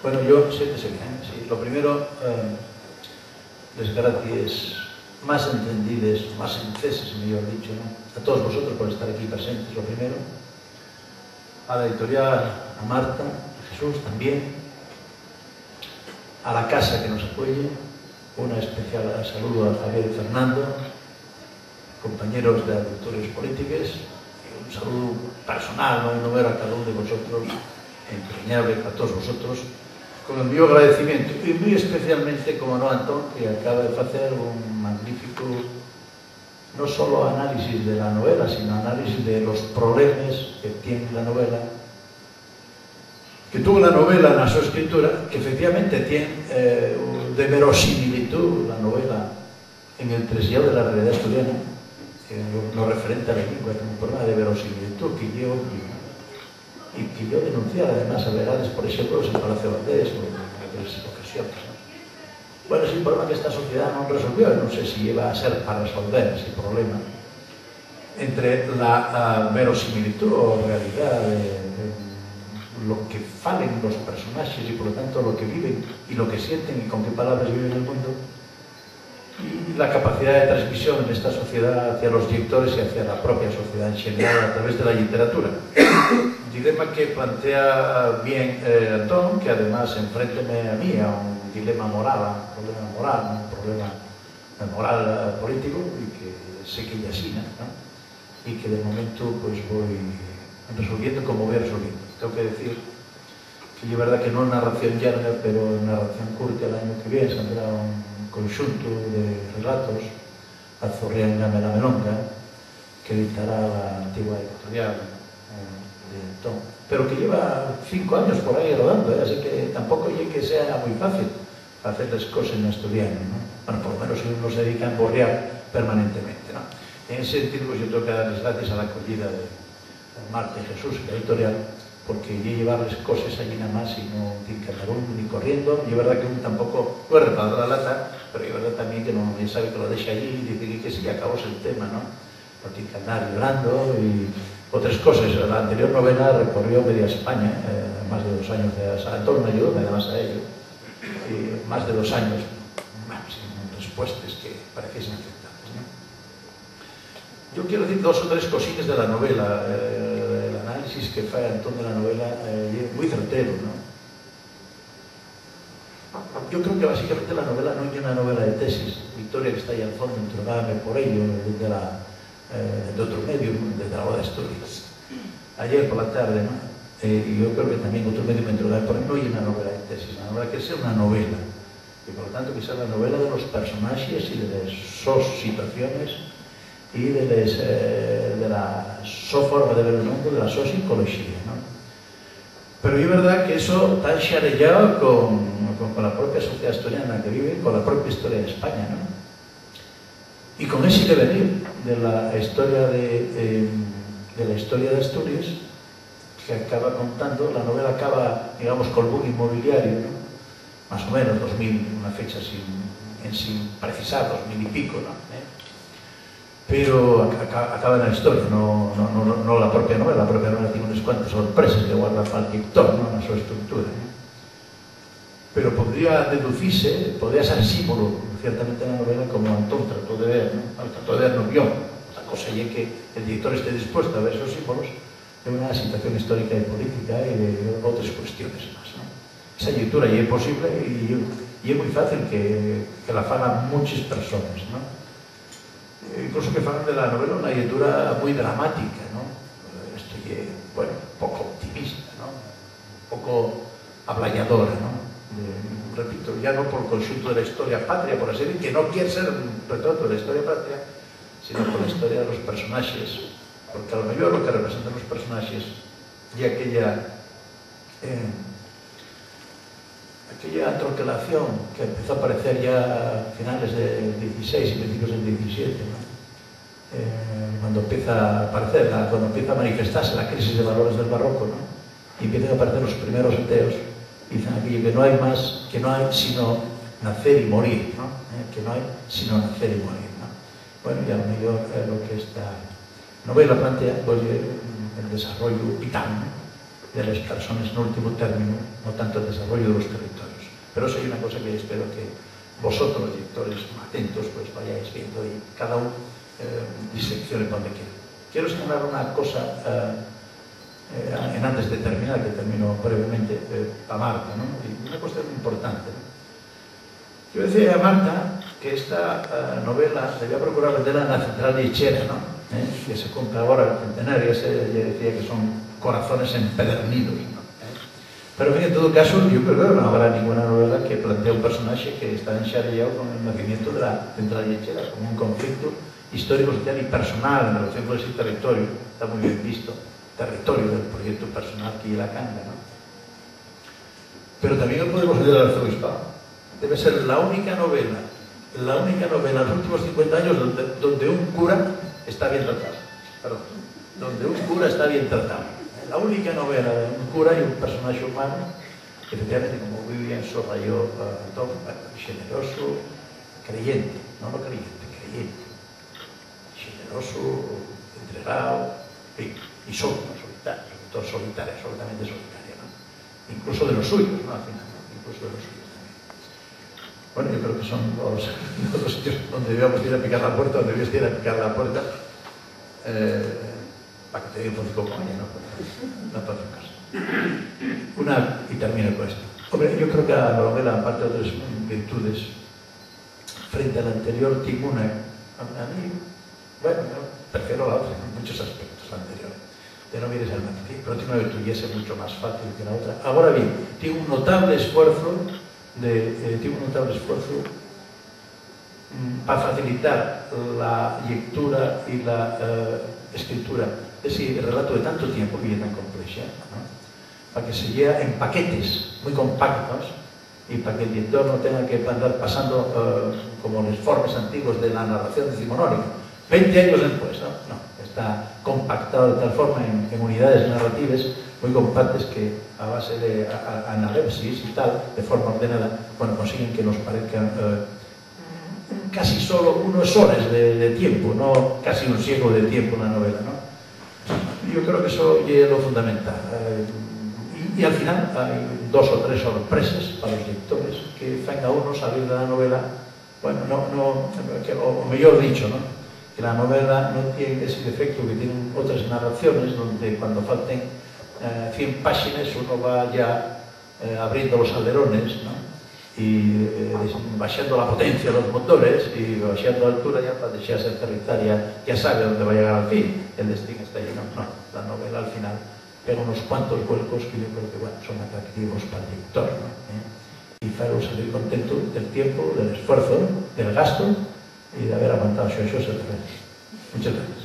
Bueno, yo, siéntese bien, sí. Lo primero, les gracias más entendides, más enceses, mejor dicho, ¿no? A todos vosotros por estar aquí presentes, lo primero. A la editorial, a Marta, a Jesús también. A la casa que nos apoye. Un especial saludo a Javier y Fernando, compañeros de Adultores Políticos. Y un saludo personal, no ver a cada uno de vosotros, entrañable a todos vosotros, con el mío agradecimiento, y muy especialmente, como no, Antón, que acaba de hacer un magnífico, no solo análisis de la novela, sino análisis de los problemas que tiene la novela, que tuvo la novela en su escritura, que efectivamente tiene de verosimilitud la novela en el treslleu de la realidad asturiana, no referente a la lengua, como un problema de verosimilitud que yo y que yo denunciara además a verades, por ejemplo, en Palacio Valdés o en otras ocasiones, ¿no? Bueno, es un problema que esta sociedad no resolvió, no sé si iba a ser para resolver ese problema entre la verosimilitud o realidad de lo que falen los personajes y por lo tanto lo que viven y lo que sienten y con qué palabras viven el mundo, y la capacidad de transmisión en esta sociedad hacia los lectores y hacia la propia sociedad en general a través de la literatura. Dilema que plantea bien Antón, que además enfrénteme a mí a un dilema moral, un problema moral político, y que sé que ya sí, ¿no? Y que de momento pues voy resolviendo como voy resolviendo. Tengo que decir que es verdad que no es narración larga, pero narración curta. El año que viene saldrá un conjunto de relatos, Azorrián Game la Melonga, que editará la antigua editorial de Antón, pero que lleva 5 años por ahí rodando, así que tampoco es que sea muy fácil hacer las cosas en asturiano, ¿no? Bueno, por lo menos si uno se dedica a emborrear permanentemente, ¿no? En ese sentido, pues yo tengo que darles gracias a la acogida de Marta y Jesús, la editorial, porque yo llevarles cosas allí nada más y no tiene que andar uno ni corriendo. Y es verdad que uno tampoco puede reparar la lata, pero es verdad también que no sabe que lo deja allí y dice que sí, ya acabó el tema, ¿no? No tiene que andar llorando y otras cosas. La anterior novela recorrió media España, más de 2 años de Antón me ayudó, además a ello, y más de 2 años, bueno, sin respuestas que pareciesen aceptables, ¿no? Yo quiero decir 2 o 3 cositas de la novela. El análisis que fue Antón de la novela es muy certero, ¿no? Yo creo que básicamente la novela no es una novela de tesis. Victoria, que está ahí al fondo, interrogándome por ello de otro medio, desde la Voz de Asturias, ayer por la tarde, ¿no? Y yo creo que también otro medio me interrogaba por ello. No es una novela de tesis, la novela que sea una novela, y por lo tanto que sea la novela de los personajes y de las situaciones y de la forma de ver el mundo, de la psicología, ¿no? Pero es verdad que eso está enxarellado con la propia sociedad asturiana que vive, con la propia historia de España, ¿no? Y con ese devenir de la historia de Asturias, que acaba contando, la novela acaba, digamos, con el boom inmobiliario, ¿no? Más o menos 2000, una fecha sin precisar, 2000 y pico, ¿no? Pero acaba en la historia, no la propia novela. La propia novela tiene unas cuantas sorpresas que guarda para el lector, ¿no? En su estructura, ¿no? Pero podría deducirse, podría ser símbolo, ciertamente, en la novela, como Antón trató de ver, ¿no? Trató de ver, no vio. La cosa es que el director esté dispuesto a ver esos símbolos de una situación histórica y política y de otras cuestiones más, ¿no? Esa lectura ya es posible y es muy fácil que la hagan muchas personas, ¿no? Incluso que falan de la novela una lectura muy dramática, ¿no? Esto es, bueno, un poco optimista, ¿no? Un poco ablayadora, ¿no? Repito, ya no por el conjunto de la historia patria, por así decir, que no quiere ser un retrato de la historia patria, sino por la historia de los personajes, porque a lo mejor lo que representan los personajes y aquella troquelación que empezó a aparecer ya a finales del 16 y principios del 17, ¿no? Cuando empieza a aparecer, cuando empieza a manifestarse la crisis de valores del barroco, ¿no? Y empiezan a aparecer los primeros ateos, dicen aquello que no hay más, que no hay sino nacer y morir, ¿no? Que no hay sino nacer y morir, ¿no? Bueno, y a lo mejor lo que esta novela plantea, pues el desarrollo vital, ¿no? de las personas en último término, no tanto el desarrollo de los territorios. Pero eso hay una cosa que espero que vosotros, los lectores atentos, pues vayáis viendo y cada uno diseccione para donde quiera. Quiero señalar una cosa antes de terminar, que termino brevemente, para Marta, ¿no? Y una cuestión importante, ¿no? Yo decía a Marta que esta novela debía procurar venderla en la central lechera, ¿no? Que se cumpla ahora el centenario, ella decía que son corazones empedernidos, ¿no? Pero en todo caso, yo creo que no habrá ninguna novela que plantee un personaje que está enxarellado con el nacimiento de la central lechera, como un conflicto histórico, social y personal en relación con ese territorio. Está muy bien visto, territorio del proyecto personal que la canga, ¿no? Pero también lo podemos ver al arzobispado. Debe ser la única novela en los últimos 50 años donde un cura está bien tratado. Perdón, donde un cura está bien tratado. La única novela de un cura y un personaje humano, efectivamente, como muy bien subrayó Tom, generoso, creyente, no creyente, creyente, generoso, entregado, y solo, no solitario, sobre todo solitario, absolutamente solitario, ¿no? Incluso de los suyos, ¿no? Al final, ¿no? Incluso de los suyos también. Bueno, yo creo que son los sitios donde debíamos ir a picar la puerta, donde debías ir a picar la puerta, para que te diga un poco con ella, ¿no? No te hace caso. Y termino con esto. Hombre, yo creo que la novela, aparte de otras virtudes, frente a la anterior, tiene una, a mí, bueno, prefiero la otra en muchos aspectos, la anterior. De no mires al matiz, pero tiene una virtud y es mucho más fácil que la otra. Ahora bien, tiene un notable esfuerzo para facilitar la lectura y la escritura de ese relato de tanto tiempo y tan compleja, ¿no? Para que se lleve en paquetes muy compactos y para que el lector no tenga que andar pasando como los informes antiguos de la narración decimonónica 20 años después, ¿no? No, está compactado de tal forma en unidades narrativas muy compactas que a base de analepsis y tal, de forma ordenada, bueno, consiguen que nos parezcan casi solo unas horas de tiempo, no casi un siglo de tiempo en la novela, ¿no? Yo creo que eso es lo fundamental. Y al final hay 2 o 3 sorpresas para los lectores que hacen a uno salir de la novela, bueno, o mejor dicho, ¿no? Que la novela no tiene ese defecto que tienen otras narraciones, donde cuando falten 100 páginas uno va ya abriendo los alerones, ¿no? Y bajando la potencia de los motores y bajando la altura ya para dejarse aterrizar, ya sabe dónde va a llegar al fin, el destino está lleno. No, la novela al final pega unos cuantos vuelcos que yo creo que, bueno, son atractivos para el lector, ¿no? Y farlo salir contento del tiempo, del esfuerzo, del gasto y de haber aguantado eso. Muchas gracias.